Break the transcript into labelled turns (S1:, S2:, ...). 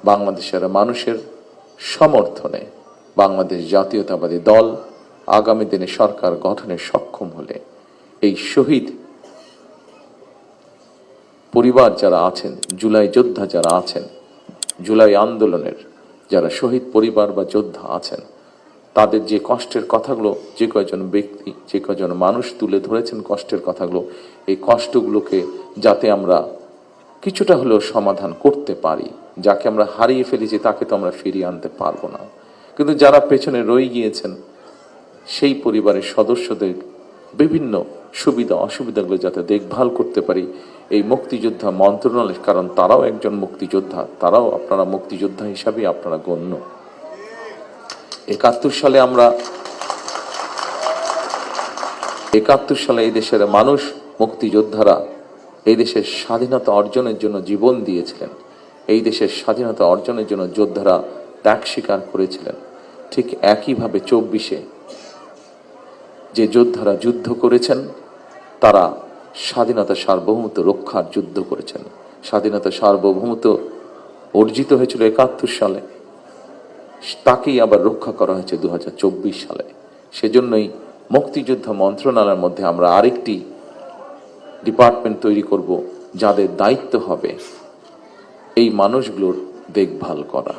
S1: বাংলাদেশের মানুষের সমর্থনে বাংলাদেশ জাতীয়তাবাদী দল আগামী দিনে সরকার গঠনে সক্ষম হলে এই শহীদ পরিবার যারা আছেন, জুলাই যোদ্ধা যারা আছেন, জুলাই আন্দোলনের যারা শহীদ পরিবার বা যোদ্ধা আছেন, তাদের যে কষ্টের কথাগুলো যে কয়জন ব্যক্তি, যে কয়জন মানুষ তুলে ধরেছেন কষ্টের কথাগুলো, এই কষ্টগুলোকে যাতে আমরা কিছুটা হলেও সমাধান করতে পারি। যাকে আমরা হারিয়ে ফেলেছি তাকে তো আমরা ফিরিয়ে আনতে পারবো না, কিন্তু যারা পেছনে রয়ে গিয়েছেন সেই পরিবারের সদস্যদের বিভিন্ন সুবিধা অসুবিধাগুলো যাতে দেখভাল করতে পারি এই মুক্তিযোদ্ধা মন্ত্রণালয়, কারণ তারাও একজন মুক্তিযোদ্ধা, তারাও আপনারা মুক্তিযোদ্ধা হিসাবে আপনারা গণ্য। 71 সালে এই দেশের মানুষ, মুক্তিযোদ্ধারা এই দেশের স্বাধীনতা অর্জনের জন্য জীবন দিয়েছিলেন। এই দেশের স্বাধীনতা অর্জনের জন্য যোদ্ধারা ত্যাগ স্বীকার করেছিলেন। ঠিক একইভাবে 24-এ যে যোদ্ধারা যুদ্ধ করেছেন তারা স্বাধীনতা সার্বভৌমত্ব রক্ষার যুদ্ধ করেছেন। স্বাধীনতা সার্বভৌমত্ব অর্জিত হয়েছিল 71 সালে, তাকেই আবার রক্ষা করা হয়েছে 2024 সালে। সেজন্যই মুক্তিযোদ্ধা মন্ত্রণালয়ের মধ্যে আমরা আরেকটি ডিপার্টমেন্ট তৈরি করব, যাদের দায়িত্ব হবে এই মানুষগুলোর দেখভাল করা।